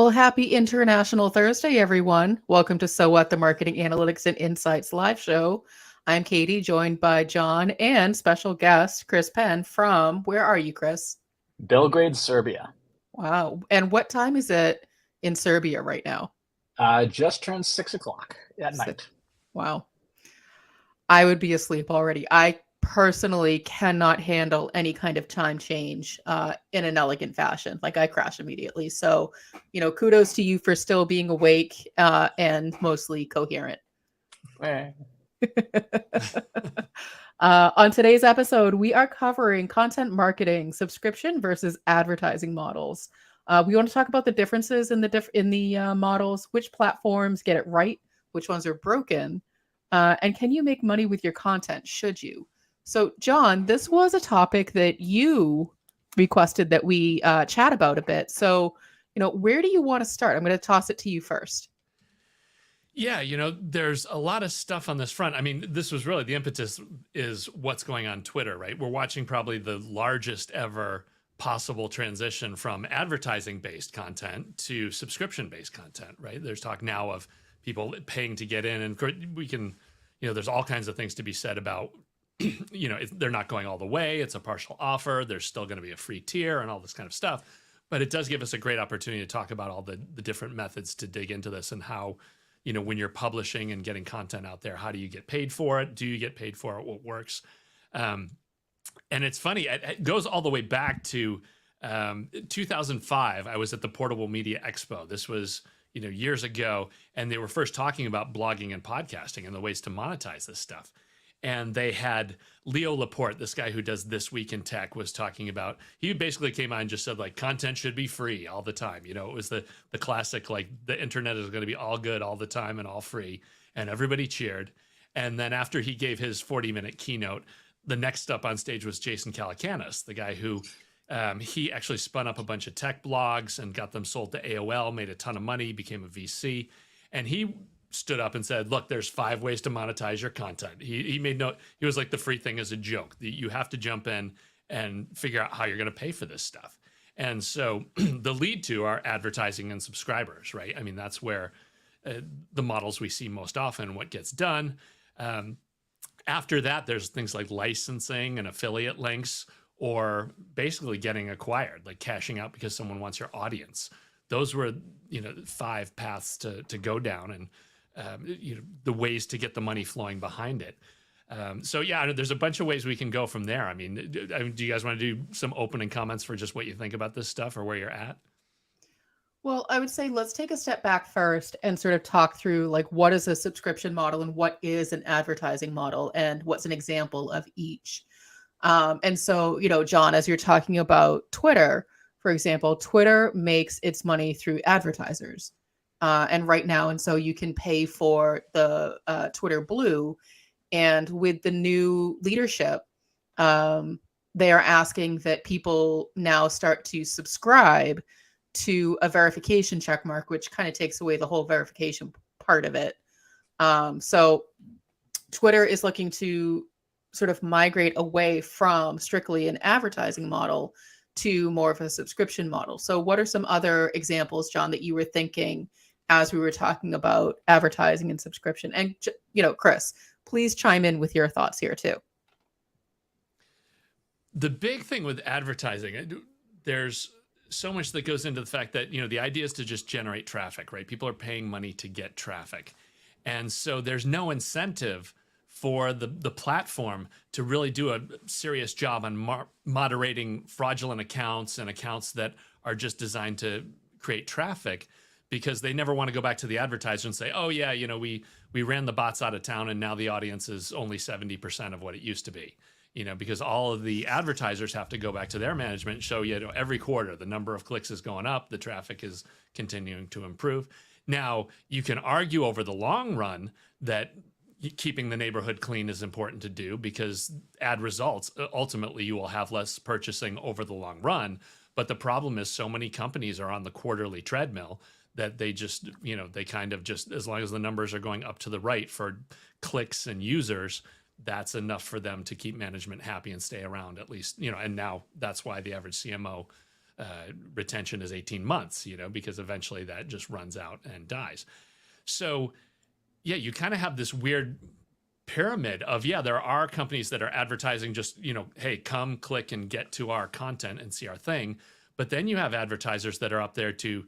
Well, happy International Thursday, everyone. Welcome to So What, the Marketing Analytics and Insights live show. I'm Katie, joined by John and special guest Chris Penn from, where are you, Chris? Belgrade, Serbia. Wow. And what time is it in Serbia right now? Just turned 6 o'clock at Si- night. Wow. I would be asleep already. I personally cannot handle any kind of time change in an elegant fashion. Like I crash immediately. So, kudos to you for still being awake and mostly coherent. Eh. On today's episode, we are covering content marketing, subscription versus advertising models. We want to talk about the differences in the models, which platforms get it right, which ones are broken, and can you make money with your content? Should you? So, John, this was a topic that you requested that we chat about a bit. So, where do you want to start? I'm going to toss it to you first. Yeah, there's a lot of stuff on this front. I mean, this was really the impetus is what's going on Twitter, right? We're watching probably the largest ever possible transition from advertising-based content to subscription-based content, right? There's talk now of people paying to get in, and we can, there's all kinds of things to be said about, they're not going all the way. It's a partial offer. There's still going to be a free tier and all this kind of stuff. But it does give us a great opportunity to talk about all the different methods to dig into this and how, when you're publishing and getting content out there, how do you get paid for it? Do you get paid for it? What works? And it's funny, it goes all the way back to 2005. I was at the Portable Media Expo. This was, years ago. And they were first talking about blogging and podcasting and the ways to monetize this stuff. And they had Leo Laporte, this guy who does This Week in Tech, was talking about, he basically came on and just said, like, content should be free all the time. It was the classic, like, the internet is going to be all good all the time and all free. And everybody cheered. And then after he gave his 40-minute keynote, the next up on stage was Jason Calacanis, the guy who he actually spun up a bunch of tech blogs and got them sold to AOL, made a ton of money, became a VC. And he stood up and said, look, there's 5 ways to monetize your content. He made no, he was like, the free thing is a joke. You have to jump in and figure out how you're going to pay for this stuff. And so the lead to are advertising and subscribers, right? I mean, that's where the models we see most often, what gets done. After that, there's things like licensing and affiliate links, or basically getting acquired, like cashing out because someone wants your audience. Those were, 5 paths to go down, and the ways to get the money flowing behind it. So yeah, there's a bunch of ways we can go from there. I mean, do you guys want to do some opening comments for just what you think about this stuff or where you're at? Well, I would say let's take a step back first and sort of talk through like what is a subscription model and what is an advertising model and what's an example of each. And so, John, as you're talking about Twitter, for example, Twitter makes its money through advertisers. And right now, and so you can pay for the Twitter Blue. And with the new leadership, they are asking that people now start to subscribe to a verification check mark, which kind of takes away the whole verification part of it. So Twitter is looking to sort of migrate away from strictly an advertising model to more of a subscription model. So what are some other examples, John, that you were thinking as we were talking about advertising and subscription? And, Chris, please chime in with your thoughts here too. The big thing with advertising, there's so much that goes into the fact that, the idea is to just generate traffic, right? People are paying money to get traffic. And so there's no incentive for the platform to really do a serious job on moderating fraudulent accounts and accounts that are just designed to create traffic, because they never want to go back to the advertiser and say, oh yeah, we ran the bots out of town and now the audience is only 70% of what it used to be. Because all of the advertisers have to go back to their management and show, every quarter the number of clicks is going up, the traffic is continuing to improve. Now, you can argue over the long run that keeping the neighborhood clean is important to do, because ad results, ultimately you will have less purchasing over the long run. But the problem is so many companies are on the quarterly treadmill that they just, they kind of just, as long as the numbers are going up to the right for clicks and users, that's enough for them to keep management happy and stay around, at least, and now that's why the average CMO retention is 18 months, because eventually that just runs out and dies. So yeah, you kind of have this weird pyramid of, there are companies that are advertising just, hey, come click and get to our content and see our thing. But then you have advertisers that are up there to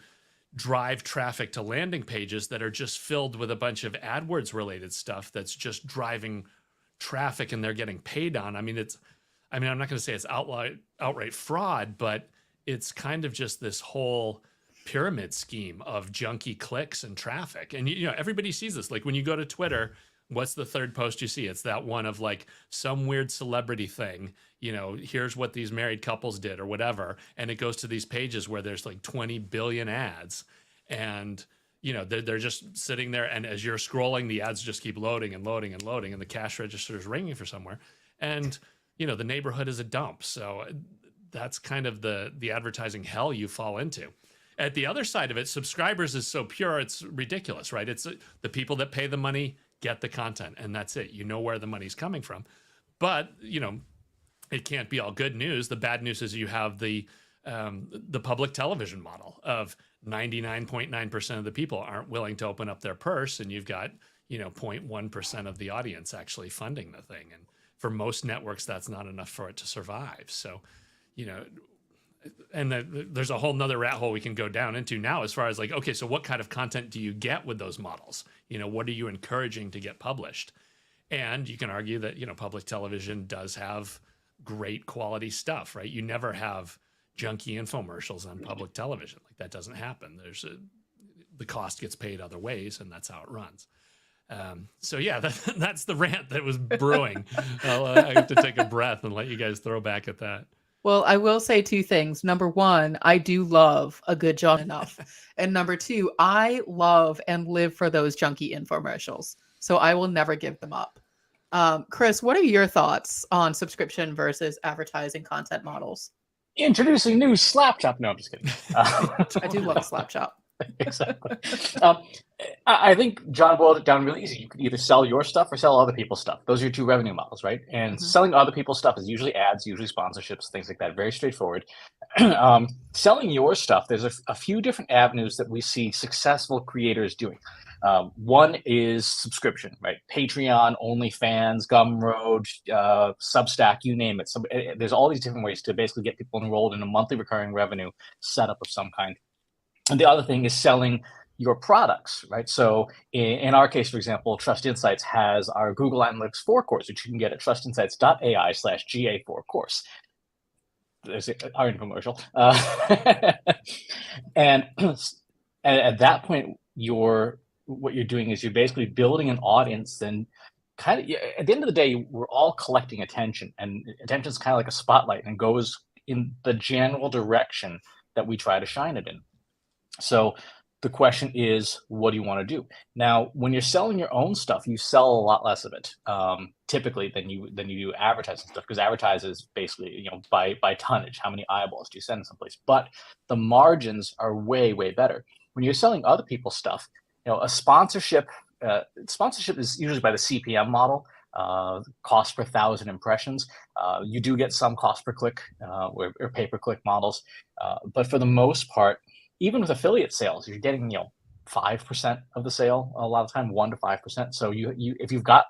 drive traffic to landing pages that are just filled with a bunch of AdWords related stuff that's just driving traffic and they're getting paid on. I'm not going to say it's outright fraud, but it's kind of just this whole pyramid scheme of junky clicks and traffic. And everybody sees this. Like when you go to Twitter, what's the third post you see? It's that one of like some weird celebrity thing, here's what these married couples did or whatever. And it goes to these pages where there's like 20 billion ads. And, they're just sitting there. And as you're scrolling, the ads just keep loading and loading and loading. And the cash register is ringing for somewhere. And, the neighborhood is a dump. So that's kind of the advertising hell you fall into. At the other side of it, subscribers is so pure, it's ridiculous, right? It's the people that pay the money get the content, and that's it. You know where the money's coming from. But, it can't be all good news. The bad news is you have the public television model of 99.9% of the people aren't willing to open up their purse, and you've got, 0.1% of the audience actually funding the thing. And for most networks, that's not enough for it to survive. So, and there's a whole nother rat hole we can go down into now as far as like, okay, so what kind of content do you get with those models? What are you encouraging to get published? And you can argue that, public television does have great quality stuff, right? You never have junky infomercials on public television. Like that doesn't happen. The cost gets paid other ways, and that's how it runs. So yeah, that's the rant that was brewing. I have to take a breath and let you guys throw back at that. Well, I will say two things. Number one, I do love a good John enough. And number two, I love and live for those junky infomercials. So I will never give them up. Chris, what are your thoughts on subscription versus advertising content models? Introducing new Slapshop. No, I'm just kidding. I do love a Slapshop. Exactly. I think John boiled it down really easy. You can either sell your stuff or sell other people's stuff. Those are your two revenue models, right? And selling other people's stuff is usually ads, usually sponsorships, things like that. Very straightforward. Selling your stuff, there's a few different avenues that we see successful creators doing. One is subscription, right? Patreon, OnlyFans, Gumroad, Substack, you name it. So there's all these different ways to basically get people enrolled in a monthly recurring revenue setup of some kind. And the other thing is selling your products, right? So in our case, for example, Trust Insights has our Google Analytics 4 course, which you can get at trustinsights.ai/GA4 course. There's our infomercial. And at that point, what you're doing is you're basically building an audience, and kind of at the end of the day, we're all collecting attention, and attention is kind of like a spotlight and goes in the general direction that we try to shine it in. So the question is, what do you want to do? Now, when you're selling your own stuff, you sell a lot less of it, typically than you do advertising stuff, because advertisers basically, by tonnage, how many eyeballs do you send someplace? But the margins are way, way better. When you're selling other people's stuff, a sponsorship is usually by the CPM model, cost per 1,000 impressions. You do get some cost per click or pay-per-click models, but for the most part, even with affiliate sales, you're getting 5% of the sale a lot of time, 1 to 5%. So you if you've got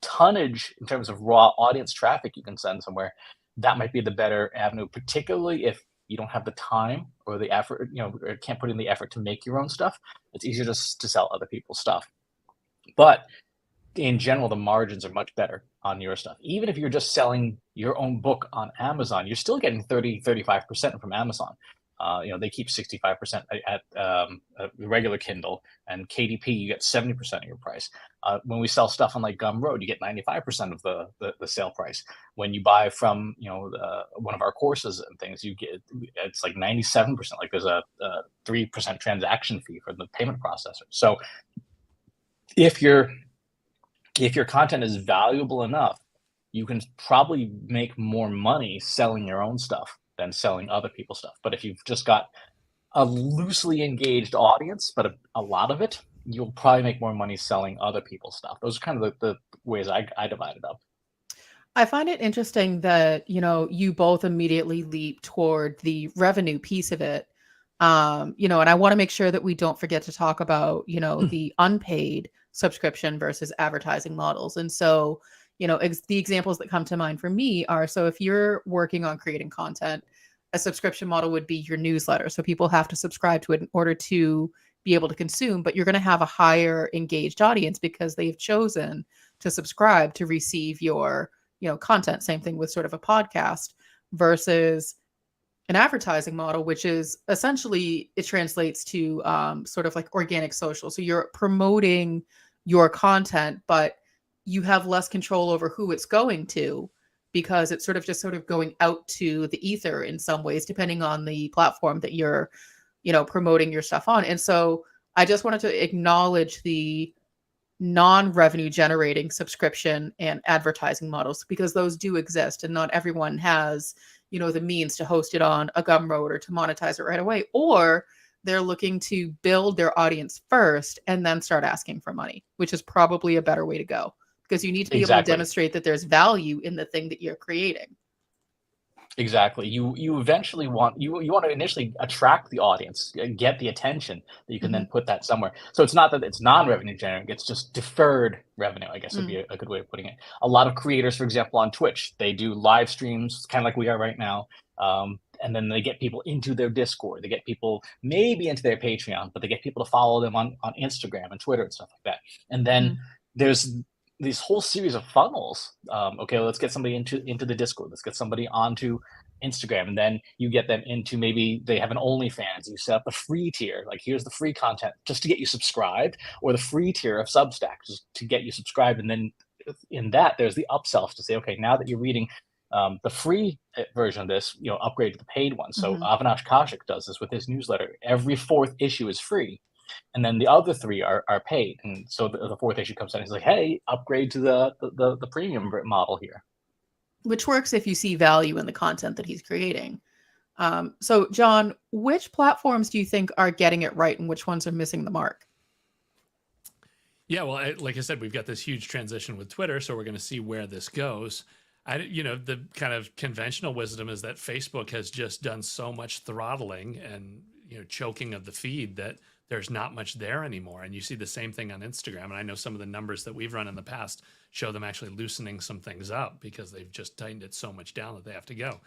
tonnage in terms of raw audience traffic you can send somewhere, that might be the better avenue, particularly if you don't have the time or the effort, or can't put in the effort to make your own stuff. It's easier just to sell other people's stuff. But in general, the margins are much better on your stuff. Even if you're just selling your own book on Amazon, you're still getting 35% from Amazon. They keep 65% at regular Kindle, and KDP, you get 70% of your price. When we sell stuff on like Gumroad, you get 95% of the sale price. When you buy from one of our courses and things, you get it's like 97%. Like there's a 3% transaction fee for the payment processor. So if your content is valuable enough, you can probably make more money selling your own stuff than selling other people's stuff. But if you've just got a loosely engaged audience, but a lot of it, you'll probably make more money selling other people's stuff. Those are kind of the ways I divide it up. I find it interesting that, you both immediately leap toward the revenue piece of it. And I want to make sure that we don't forget to talk about, the unpaid subscription versus advertising models. And so, the examples that come to mind for me are, so if you're working on creating content, a subscription model would be your newsletter. So people have to subscribe to it in order to be able to consume, but you're going to have a higher engaged audience because they've chosen to subscribe to receive your content. Same thing with sort of a podcast versus an advertising model, which is essentially, it translates to sort of like organic social. So you're promoting your content, but you have less control over who it's going to, because it's sort of going out to the ether in some ways, depending on the platform that you're, promoting your stuff on. And so I just wanted to acknowledge the non-revenue generating subscription and advertising models, because those do exist, and not everyone has the means to host it on a Gumroad or to monetize it right away, or they're looking to build their audience first and then start asking for money, which is probably a better way to go, because you need to be able to demonstrate that there's value in the thing that you're creating. Exactly. You eventually want you want to initially attract the audience, get the attention that you can then put that somewhere. So it's not that it's non-revenue generating; it's just deferred revenue, I guess would be a good way of putting it. A lot of creators, for example, on Twitch, they do live streams, kind of like we are right now, and then they get people into their Discord. They get people maybe into their Patreon, but they get people to follow them on Instagram and Twitter and stuff like that. And then there's these whole series of funnels. Okay, let's get somebody into the Discord. Let's get somebody onto Instagram, and then you get them into, maybe they have an OnlyFans. You set up the free tier, like here's the free content just to get you subscribed, or the free tier of Substack just to get you subscribed. And then in that, there's the upsells to say, okay, now that you're reading the free version of this, upgrade to the paid one. So Avinash Kaushik does this with his newsletter. Every fourth issue is free, and then the other three are paid. And so the fourth issue comes in, he's like, hey, upgrade to the premium model here. Which works if you see value in the content that he's creating. So John, which platforms do you think are getting it right and which ones are missing the mark? Yeah, well, like I said, we've got this huge transition with Twitter, so we're going to see where this goes. The kind of conventional wisdom is that Facebook has just done so much throttling and choking of the feed that there's not much there anymore. And you see the same thing on Instagram. And I know some of the numbers that we've run in the past show them actually loosening some things up because they've just tightened it so much down that they have to go.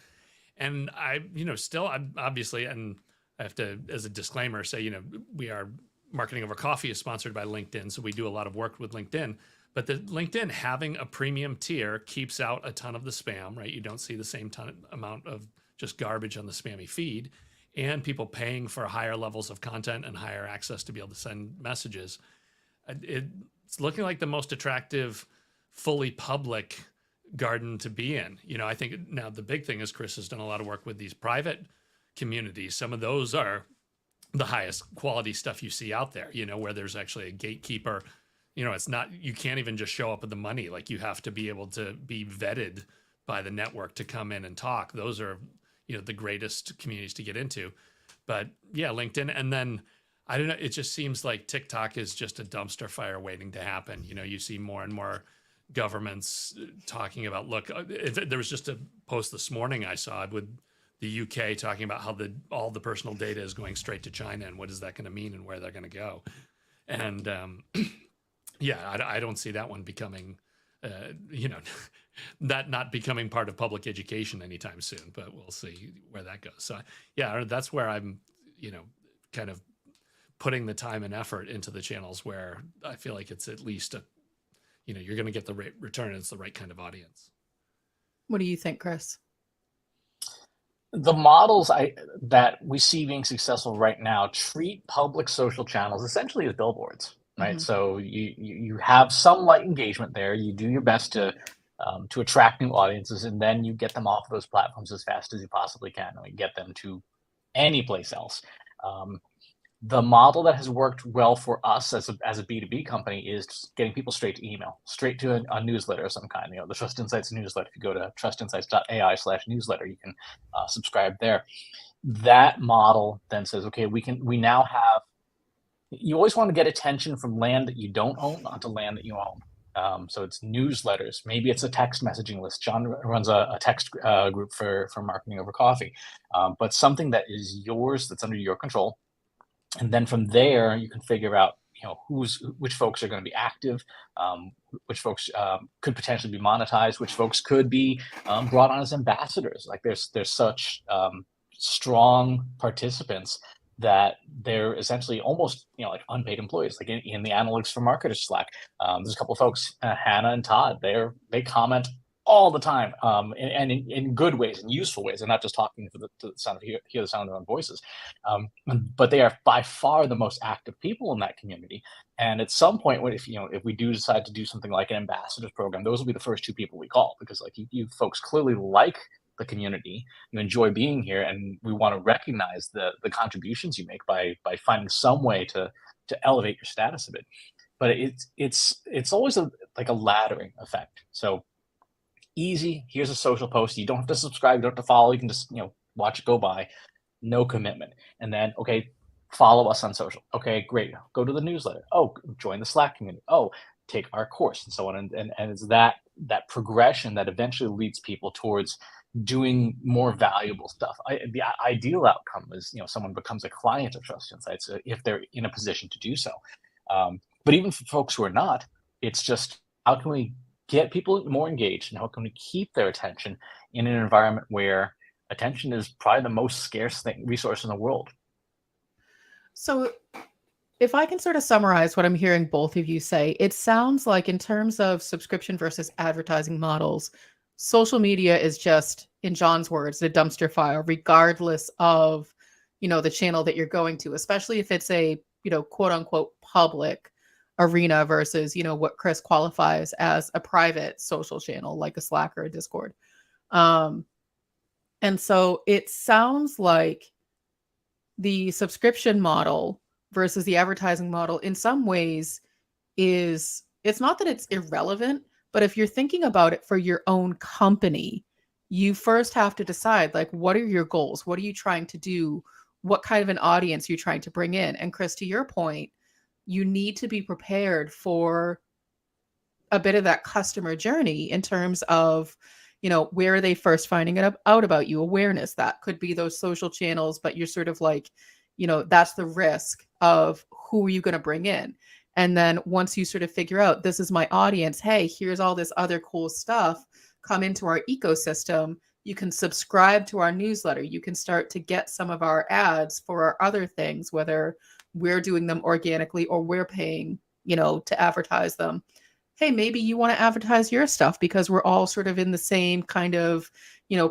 And I'm obviously, and I have to, as a disclaimer, say, we are Marketing Over Coffee is sponsored by LinkedIn. So we do a lot of work with LinkedIn. But the LinkedIn having a premium tier keeps out a ton of the spam, right? You don't see the same amount of just garbage on the spammy feed, and people paying for higher levels of content and higher access to be able to send messages. It's looking like the most attractive, fully public garden to be in. I think now the big thing is Chris has done a lot of work with these private communities. Some of those are the highest quality stuff you see out there, where there's actually a gatekeeper. It's not, you can't even just show up with the money. Like, you have to be able to be vetted by the network to come in and talk. Those are, the greatest communities to get into. But yeah, LinkedIn. And then I don't know, it just seems like TikTok is just a dumpster fire waiting to happen. You see more and more governments talking about, look, there was just a post this morning I saw with the UK talking about how all the personal data is going straight to China, and what is that going to mean and where they're going to go. And yeah, I don't see that one becoming, that not becoming part of public education anytime soon, but we'll see where that goes. So yeah, that's where I'm, kind of putting the time and effort into the channels where I feel like it's at least you're going to get the right return. It's the right kind of audience. What do you think, Chris? The models that we see being successful right now treat public social channels essentially as billboards, right? So you have some light engagement there. You do your best to attract new audiences, and then you get them off those platforms as fast as you possibly can, and get them to any place else. The model that has worked well for us as a B2B company is getting people straight to email, straight to a newsletter of some kind. The Trust Insights newsletter. If you go to trustinsights.ai/newsletter, you can subscribe there. That model then says, okay, we now have. You always want to get attention from land that you don't own onto land that you own. So it's newsletters. Maybe it's a text messaging list. John runs a text group for marketing over coffee, but something that is yours, that's under your control. And then from there, you can figure out, which folks are going to be active, which folks could potentially be monetized, which folks could be brought on as ambassadors. Like there's such strong participants that they're essentially almost like unpaid employees. Like in the analytics for marketers Slack, there's a couple of folks, Hannah and Todd. They comment all the time, and in good ways and useful ways. They're not just talking to the sound of hear the sound of their own voices, but they are by far the most active people in that community. And at some point, if we do decide to do something like an ambassadors program, those will be the first two people we call, because like you folks clearly like the community, you enjoy being here, and we want to recognize the contributions you make by finding some way to elevate your status a bit. But it's always like a laddering effect. So easy. Here's a social post. You don't have to subscribe. You don't have to follow. You can just watch it go by. No commitment. And then follow us on social. Okay, great. Go to the newsletter. Oh, join the Slack community. Oh, take our course, and so on. And it's that progression that eventually leads people towards doing more valuable stuff. The ideal outcome is someone becomes a client of Trust Insights if they're in a position to do so. But even for folks who are not, it's just, how can we get people more engaged, and how can we keep their attention in an environment where attention is probably the most scarce resource in the world? So if I can sort of summarize what I'm hearing both of you say, it sounds like in terms of subscription versus advertising models, social media is just, in John's words, the dumpster fire, regardless of, the channel that you're going to, especially if it's a, quote unquote public arena versus, what Chris qualifies as a private social channel, like a Slack or a Discord. And so it sounds like the subscription model versus the advertising model in some ways it's not that it's irrelevant, but if you're thinking about it for your own company, you first have to decide, like, what are your goals? What are you trying to do? What kind of an audience you're trying to bring in? And Chris, to your point, you need to be prepared for a bit of that customer journey in terms of, where are they first finding it out about you? Awareness. That could be those social channels, but you're sort of like, that's the risk of who are you going to bring in. And then once you sort of figure out, this is my audience, hey, here's all this other cool stuff, come into our ecosystem. You can subscribe to our newsletter. You can start to get some of our ads for our other things, whether we're doing them organically or we're paying, to advertise them. Hey, maybe you want to advertise your stuff because we're all sort of in the same kind of,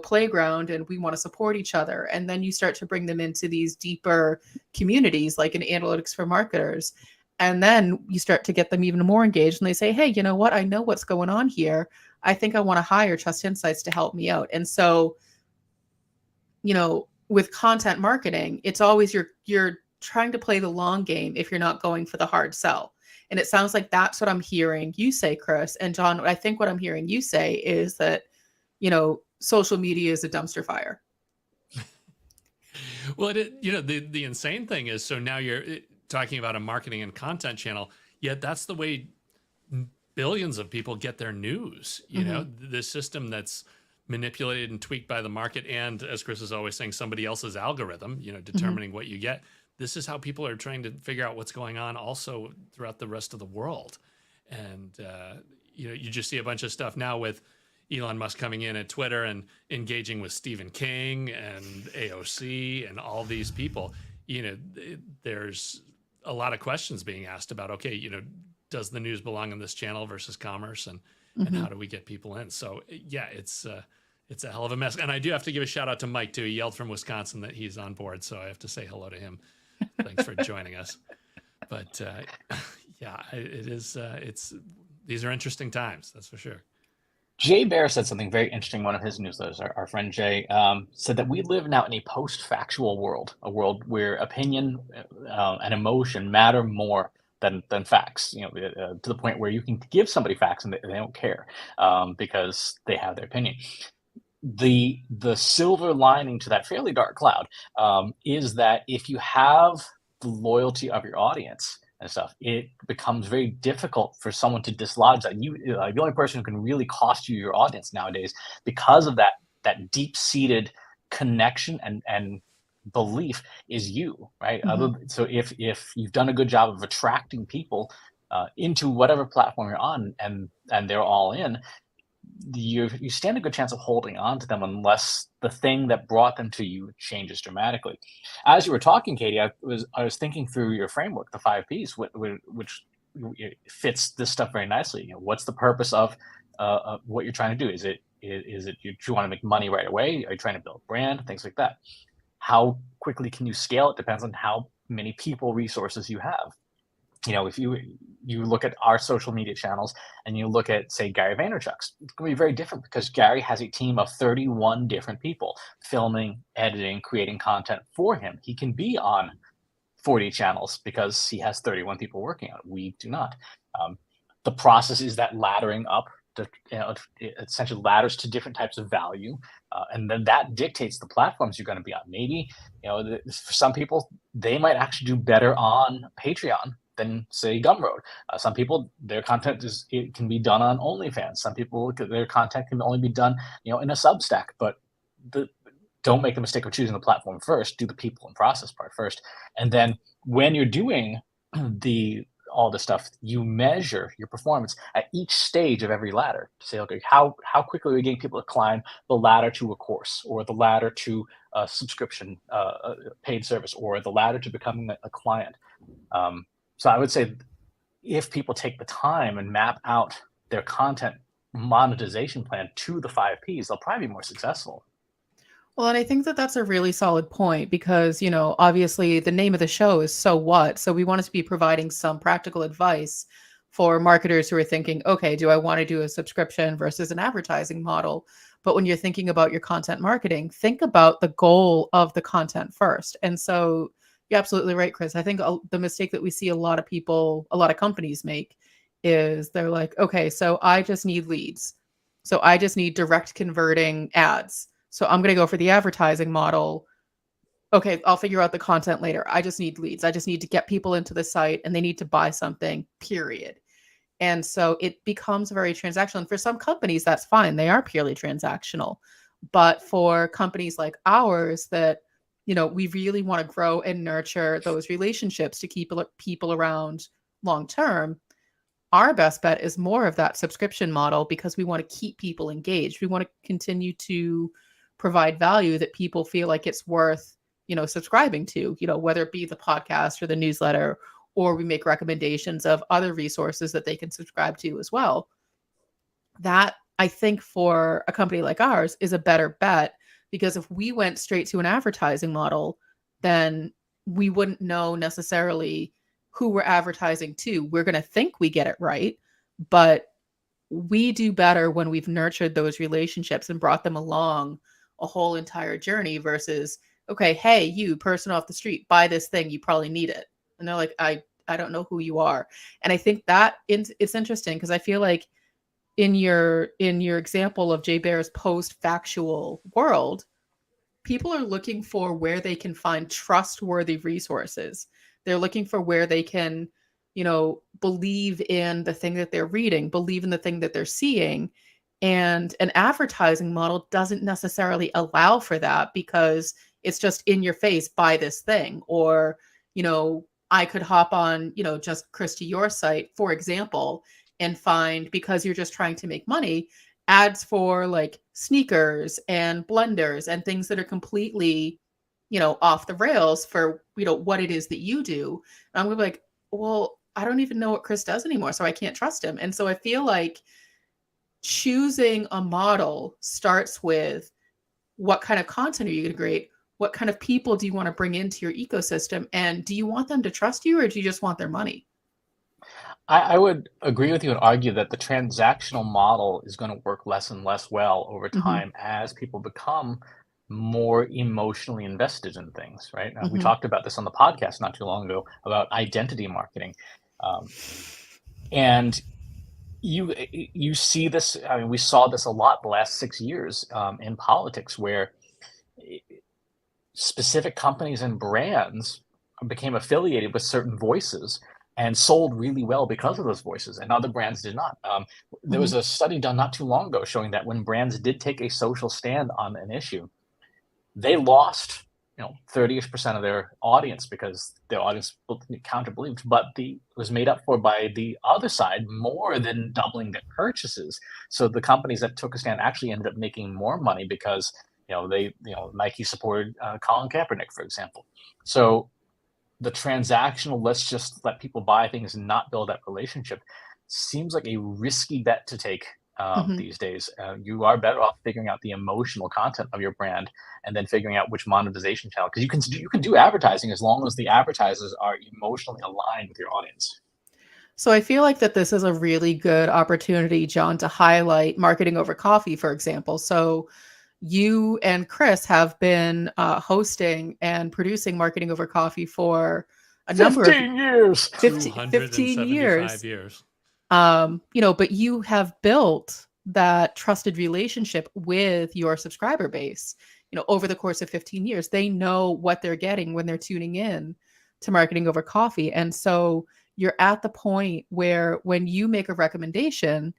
playground, and we want to support each other. And then you start to bring them into these deeper communities, like in analytics for marketers. And then you start to get them even more engaged, and they say, hey, you know what? I know what's going on here. I think I want to hire Trust Insights to help me out. And so, with content marketing, it's always you're trying to play the long game if you're not going for the hard sell. And it sounds like that's what I'm hearing you say, Chris. And John, I think what I'm hearing you say is that, social media is a dumpster fire. Well, the insane thing is, so now you're talking about a marketing and content channel, yet that's the way billions of people get their news. The system that's manipulated and tweaked by the market, and as Chris is always saying, somebody else's algorithm, determining what you get. This is how people are trying to figure out what's going on also throughout the rest of the world. And you just see a bunch of stuff now with Elon Musk coming in at Twitter and engaging with Stephen King and AOC and all these people. There's a lot of questions being asked about, okay, does the news belong on this channel versus commerce, and how do we get people in? So yeah, it's a hell of a mess. And I do have to give a shout out to Mike too. He yelled from Wisconsin that he's on board, so I have to say hello to him. Thanks for joining us. But yeah, it is. These are interesting times, that's for sure. Jay Bear said something very interesting in one of his newsletters. Our friend Jay said that we live now in a post-factual world, a world where opinion and emotion matter more than facts. To the point where you can give somebody facts and they don't care because they have their opinion. The silver lining to that fairly dark cloud is that if you have the loyalty of your audience, and stuff, it becomes very difficult for someone to dislodge that. The only person who can really cost you your audience nowadays, because of that deep-seated connection and belief, is you, right? So if you've done a good job of attracting people into whatever platform you're on, and they're all in, you stand a good chance of holding on to them unless the thing that brought them to you changes dramatically. As you were talking, Katie, I was thinking through your framework, the 5 Ps, which fits this stuff very nicely. What's the purpose of what you're trying to do? Is it you want to make money right away? Are you trying to build a brand? Things like that. How quickly can you scale? It depends on how many people, resources you have. If you look at our social media channels and you look at, say, Gary Vaynerchuk's, it's going to be very different because Gary has a team of 31 different people filming, editing, creating content for him. He can be on 40 channels because he has 31 people working on it. We do not. The process is that laddering up, it essentially ladders to different types of value, and then that dictates the platforms you're going to be on. Maybe, for some people, they might actually do better on Patreon than, say, Gumroad. Some people, their content can be done on OnlyFans. Some people, their content can only be done, in a Substack. But don't make the mistake of choosing the platform first. Do the people and process part first, and then when you're doing all the stuff, you measure your performance at each stage of every ladder to say, okay, how quickly are we getting people to climb the ladder to a course, or the ladder to a subscription, a paid service, or the ladder to becoming a client. So I would say if people take the time and map out their content monetization plan to the 5 Ps, they'll probably be more successful. Well, and I think that that's a really solid point because, obviously the name of the show is So What? So we want to be providing some practical advice for marketers who are thinking, okay, do I want to do a subscription versus an advertising model? But when you're thinking about your content marketing, think about the goal of the content first. And so you're absolutely right, Chris. I think the mistake that we see a lot of companies make is they're like, okay, so I just need leads. So I just need direct converting ads. So I'm going to go for the advertising model. Okay, I'll figure out the content later. I just need leads. I just need to get people into the site and they need to buy something, period. And so it becomes very transactional. And for some companies, that's fine. They are purely transactional. But for companies like ours that, we really want to grow and nurture those relationships to keep people around long term, our best bet is more of that subscription model because we want to keep people engaged. We want to continue to provide value that people feel like it's worth, subscribing to, whether it be the podcast or the newsletter, or we make recommendations of other resources that they can subscribe to as well. That, I think, for a company like ours is a better bet, because if we went straight to an advertising model, then we wouldn't know necessarily who we're advertising to. We're going to think we get it right, but we do better when we've nurtured those relationships and brought them along a whole entire journey versus, okay, hey, you person off the street, buy this thing, you probably need it. And they're like, I don't know who you are. And I think that it's interesting because I feel like in your example of Jay Baer's post-factual world, people are looking for where they can find trustworthy resources. They're looking for where they can, believe in the thing that they're reading, believe in the thing that they're seeing. And an advertising model doesn't necessarily allow for that because it's just in your face, buy this thing. Or, I could hop on, just Chris, to your site, for example, and find, because you're just trying to make money, ads for like sneakers and blenders and things that are completely, off the rails for, what it is that you do. And I'm gonna be like, well, I don't even know what Chris does anymore, so I can't trust him. And so I feel like choosing a model starts with what kind of content are you going to create? What kind of people do you want to bring into your ecosystem? And do you want them to trust you, or do you just want their money? I would agree with you and argue that the transactional model is going to work less and less well over time as people become more emotionally invested in things, right? We talked about this on the podcast not too long ago about identity marketing. And you see this, I mean, we saw this a lot the last 6 years in politics, where specific companies and brands became affiliated with certain voices, and sold really well because of those voices, and other brands did not. There was Mhm. a study done not too long ago showing that when brands did take a social stand on an issue, they lost 30ish% of their audience because their audience counter believed, but the was made up for by the other side more than doubling their purchases. So the companies that took a stand actually ended up making more money because Nike supported Colin Kaepernick, for example. So the transactional, let's just let people buy things and not build that relationship, seems like a risky bet to take Mhm. these days. You are better off figuring out the emotional content of your brand and then figuring out which monetization channel, because you can do advertising as long as the advertisers are emotionally aligned with your audience. So I feel like that this is a really good opportunity, John, to highlight marketing over coffee, for example. So you and Chris have been hosting and producing marketing over coffee for a number of 15 years. 15 275 years. years. But you have built that trusted relationship with your subscriber base, over the course of 15 years. They know what they're getting when they're tuning in to marketing over coffee. And so you're at the point where when you make a recommendation,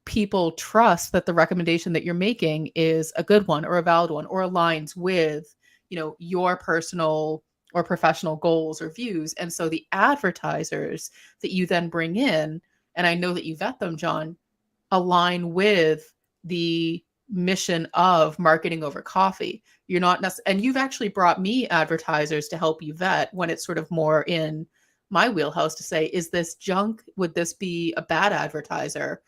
people trust that the recommendation that you're making is a good one or a valid one or aligns with, your personal or professional goals or views. And so the advertisers that you then bring in, and I know that you vet them, John, align with the mission of marketing over coffee. You're not and you've actually brought me advertisers to help you vet when it's sort of more in my wheelhouse to say, is this junk? Would this be a bad advertiser?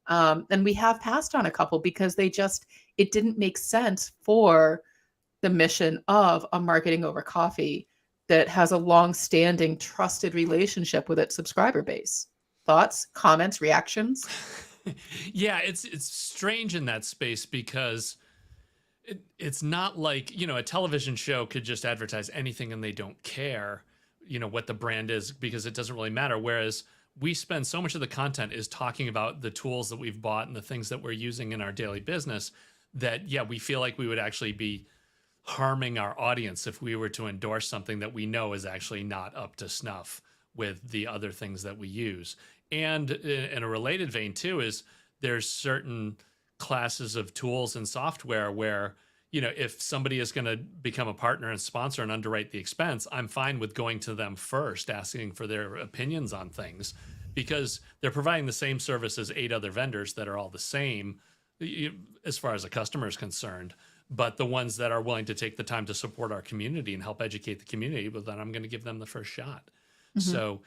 And we have passed on a couple because it didn't make sense for the mission of a marketing over coffee that has a long-standing trusted relationship with its subscriber base. Thoughts, comments, reactions? Yeah, it's strange in that space because it's not like, a television show could just advertise anything and they don't care, what the brand is, because it doesn't really matter. Whereas we spend so much of the content is talking about the tools that we've bought and the things that we're using in our daily business that, yeah, we feel like we would actually be harming our audience if we were to endorse something that we know is actually not up to snuff with the other things that we use. And in a related vein too is there's certain classes of tools and software where, if somebody is going to become a partner and sponsor and underwrite the expense, I'm fine with going to them first, asking for their opinions on things, because they're providing the same service as 8 other vendors that are all the same as far as a customer is concerned. But the ones that are willing to take the time to support our community and help educate the community, well, then I'm going to give them the first shot. Mhm. So,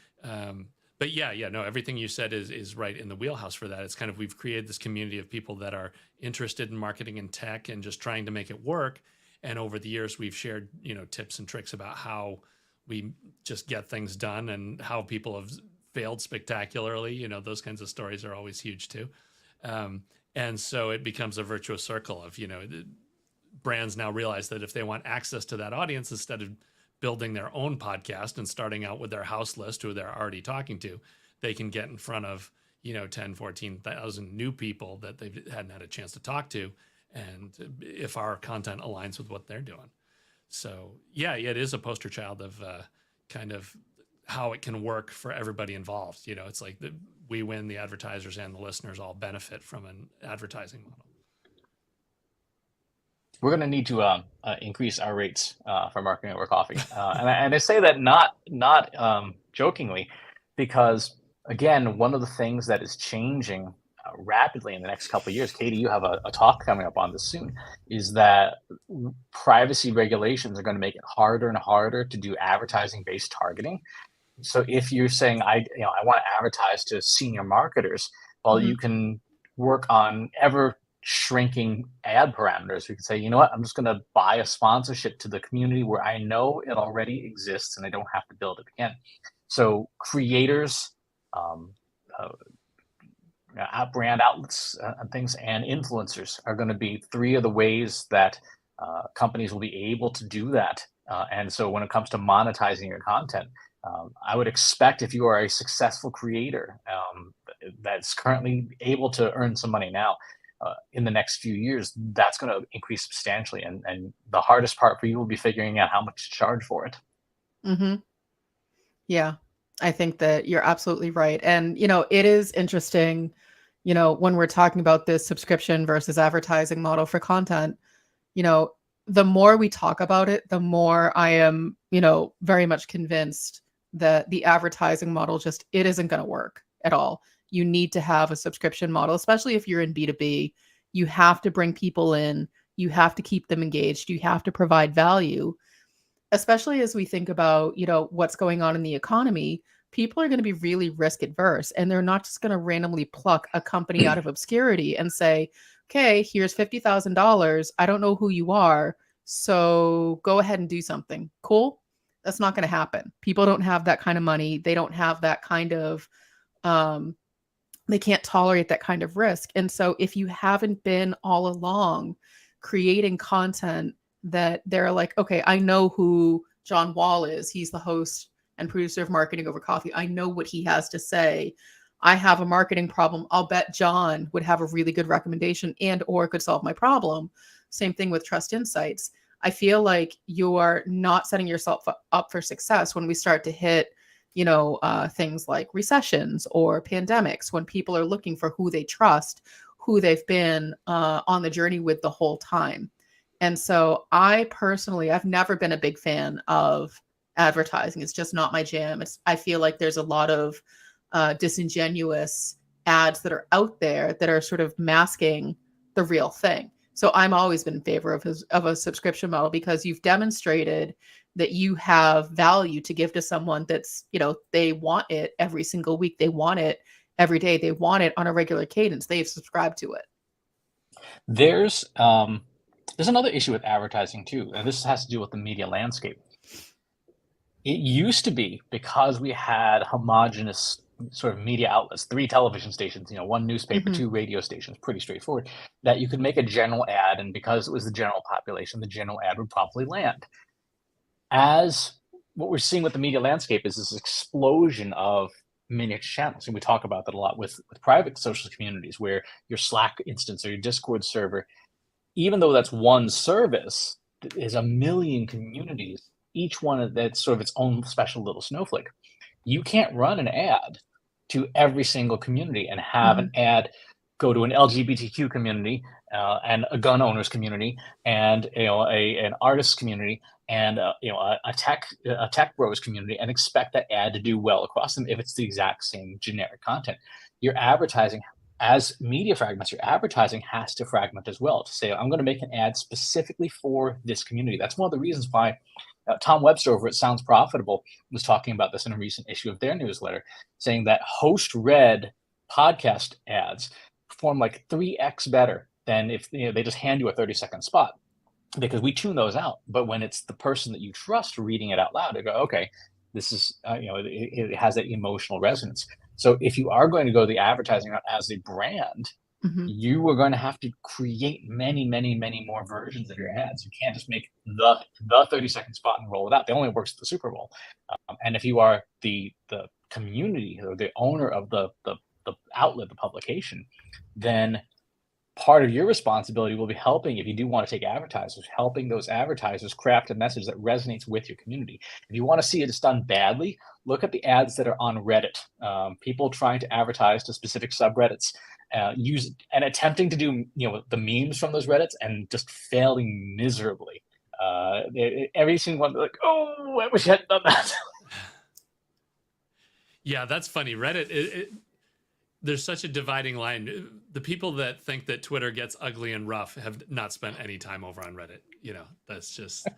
but yeah, no, everything you said is right in the wheelhouse for that. It's kind of, we've created this community of people that are interested in marketing and tech and just trying to make it work. And over the years, we've shared, tips and tricks about how we just get things done and how people have failed spectacularly. Those kinds of stories are always huge too. And so it becomes a virtuous circle of, brands now realize that if they want access to that audience, instead of building their own podcast and starting out with their house list who they're already talking to, they can get in front of 10, 14,000 new people that they hadn't had a chance to talk to, and if our content aligns with what they're doing. So yeah, it is a poster child of kind of how it can work for everybody involved. It's like we win, the advertisers and the listeners all benefit from an advertising model. We're going to need to increase our rates for marketing over coffee, and I say that not jokingly, because again, one of the things that is changing rapidly in the next couple of years, Katie, you have a talk coming up on this soon, is that privacy regulations are going to make it harder and harder to do advertising-based targeting. So if you're saying I want to advertise to senior marketers, well, Mhm. you can work on ever shrinking ad parameters. You can say, you know what, I'm just going to buy a sponsorship to the community where I know it already exists and I don't have to build it again. So creators, um, brand outlets and things, and influencers are going to be 3 of the ways that companies will be able to do that. And so when it comes to monetizing your content, I would expect if you are a successful creator that's currently able to earn some money now, in the next few years, that's going to increase substantially. And the hardest part for you will be figuring out how much to charge for it. Mhm. Yeah. I think that you're absolutely right. And, it is interesting, when we're talking about this subscription versus advertising model for content, you know, the more we talk about it, the more I am, very much convinced that the advertising model it isn't going to work at all. You need to have a subscription model, especially if you're in B2B. You have to bring people in, you have to keep them engaged, you have to provide value, especially as we think about, what's going on in the economy. People are going to be really risk adverse, and they're not just going to randomly pluck a company out of obscurity and say, okay, here's $50,000. I don't know who you are, so go ahead and do something. Cool. That's not going to happen. People don't have that kind of money. They don't have that kind of, um, they can't tolerate that kind of risk. And so if you haven't been all along creating content that they're like, okay, I know who John Wall is. He's the host and producer of Marketing Over Coffee. I know what he has to say. I have a marketing problem. I'll bet John would have a really good recommendation and or could solve my problem. Same thing with Trust Insights. I feel like you are not setting yourself up for success when we start to hit, things like recessions or pandemics, when people are looking for who they trust, who they've been on the journey with the whole time. And so I've never been a big fan of advertising. It's just not my jam. I feel like there's a lot of disingenuous ads that are out there that are sort of masking the real thing. So I'm always been in favor of a subscription model, because you've demonstrated that you have value to give to someone that's, they want it every single week. They want it every day. They want it on a regular cadence. They've subscribed to it. There's another issue with advertising too, and this has to do with the media landscape. It used to be, because we had homogenous sort of media outlets, 3 television stations, 1 newspaper, 2 radio stations, pretty straightforward, that you could make a general ad, and because it was the general population, the general ad would probably land. As what we're seeing with the media landscape is this explosion of miniature channels, and we talk about that a lot with private social communities, where your Slack instance or your Discord server, even though that's one service, is a million communities, each one that's sort of its own special little snowflake. You can't run an ad to every single community and have an ad go to an LGBTQ community and a gun owners community and an artist community and a tech bros community, and expect that ad to do well across them if it's the exact same generic content. Your advertising, as media fragments, your advertising has to fragment as well, to say, I'm going to make an ad specifically for this community. That's one of the reasons why Tom Webster over at Sounds Profitable was talking about this in a recent issue of their newsletter, saying that host-read podcast ads perform like 3x better than if they just hand you a 30-second spot, because we tune those out. But when it's the person that you trust reading it out loud, they go, okay, this is it has that emotional resonance. So if you are going to go the advertising route as a brand, you are going to have to create many, many, many more versions of your ads. You can't just make the 30-second spot and roll it out. They only works at the Super Bowl. And if you are the community or the owner of the outlet, the publication, then part of your responsibility will be helping, if you do want to take advertisers, helping those advertisers craft a message that resonates with your community. If you want to see it done badly, look at the ads that are on Reddit. People trying to advertise to specific subreddits, attempting to do the memes from those Reddits and just failing miserably. Every single one, like, oh, I wish I had done that. Yeah, that's funny. Reddit, there's such a dividing line. The people that think that Twitter gets ugly and rough have not spent any time over on Reddit. That's just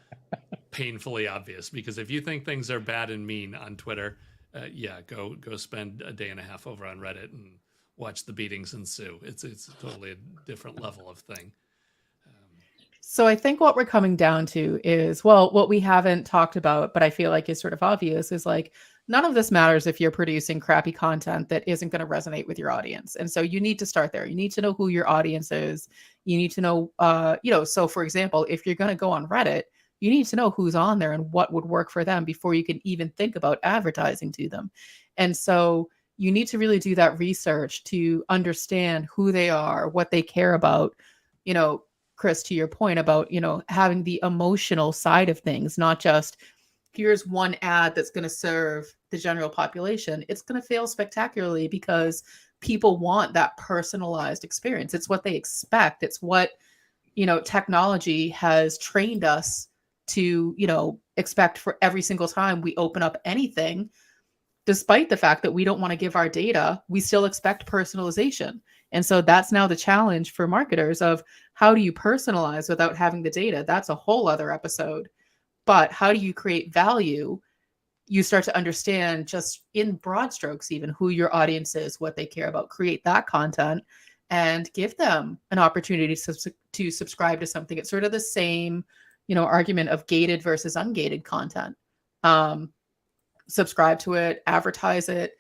painfully obvious, because if you think things are bad and mean on Twitter, go spend a day and a half over on Reddit and watch the beatings ensue. It's totally a different level of thing. So I think what we're coming down to is, what we haven't talked about, but I feel like is sort of obvious, is like, none of this matters if you're producing crappy content that isn't going to resonate with your audience. And so you need to start there. You need to know who your audience is. You need to know, so for example, if you're going to go on Reddit, you need to know who's on there and what would work for them before you can even think about advertising to them. And so you need to really do that research to understand who they are, what they care about. Chris, to your point about, having the emotional side of things, not just, here's one ad that's going to serve the general population, it's going to fail spectacularly because people want that personalized experience. It's what they expect. It's what, technology has trained us to, expect for every single time we open up anything. Despite the fact that we don't want to give our data, we still expect personalization. And so that's now the challenge for marketers of how do you personalize without having the data? That's a whole other episode. But how do you create value? You start to understand just in broad strokes, even who your audience is, what they care about, create that content and give them an opportunity to subscribe to something. It's sort of the same, argument of gated versus ungated content. Subscribe to it, advertise it.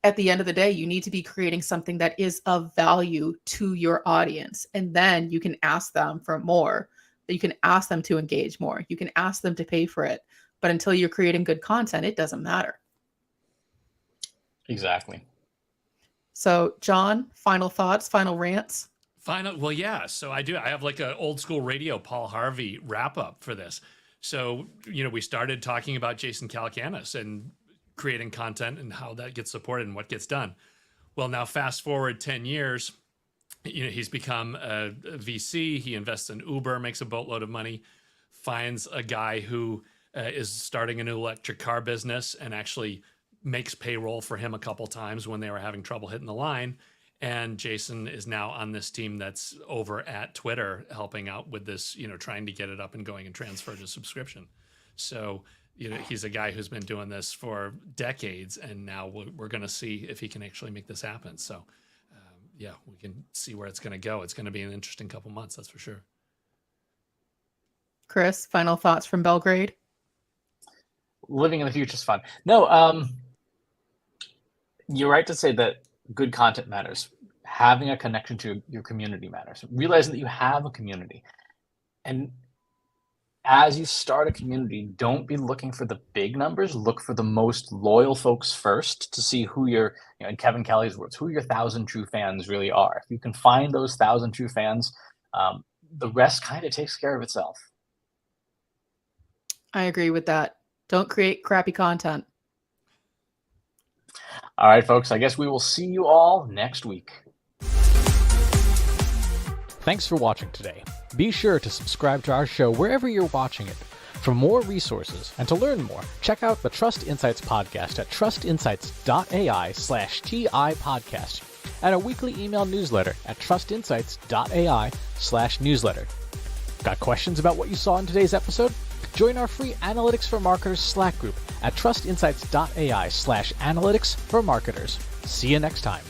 At the end of the day, you need to be creating something that is of value to your audience. And then you can ask them for more. You can ask them to engage more. You can ask them to pay for it. But until you're creating good content, it doesn't matter. Exactly. So, John, final thoughts, final rants? Well, yeah. So I have like an old school radio Paul Harvey wrap up for this. So, we started talking about Jason Calacanis and creating content and how that gets supported and what gets done. Well, now fast forward 10 years, he's become a VC. He invests in Uber, makes a boatload of money, finds a guy who is starting a new electric car business and actually makes payroll for him a couple times when they were having trouble hitting the line. And Jason is now on this team that's over at Twitter helping out with this, trying to get it up and going and transfer to subscription. So, he's a guy who's been doing this for decades, and now we're going to see if he can actually make this happen. So, yeah, we can see where it's going to go. It's going to be an interesting couple months, that's for sure. Chris, final thoughts from Belgrade? Living in the future is fun. No, you're right to say that good content matters. Having a connection to your community matters. Realizing that you have a community. And as you start a community, don't be looking for the big numbers. Look for the most loyal folks first to see who your, in Kevin Kelly's words, who your 1,000 true fans really are. If you can find those 1,000 true fans, the rest kind of takes care of itself. I agree with that. Don't create crappy content. All right, folks, I guess we will see you all next week. Thanks for watching today. Be sure to subscribe to our show wherever you're watching it. For more resources and to learn more, check out the Trust Insights podcast at trustinsights.ai/TI podcast and our weekly email newsletter at trustinsights.ai/newsletter. Got questions about what you saw in today's episode? Join our free Analytics for Marketers Slack group at trustinsights.ai/analytics for marketers. See you next time.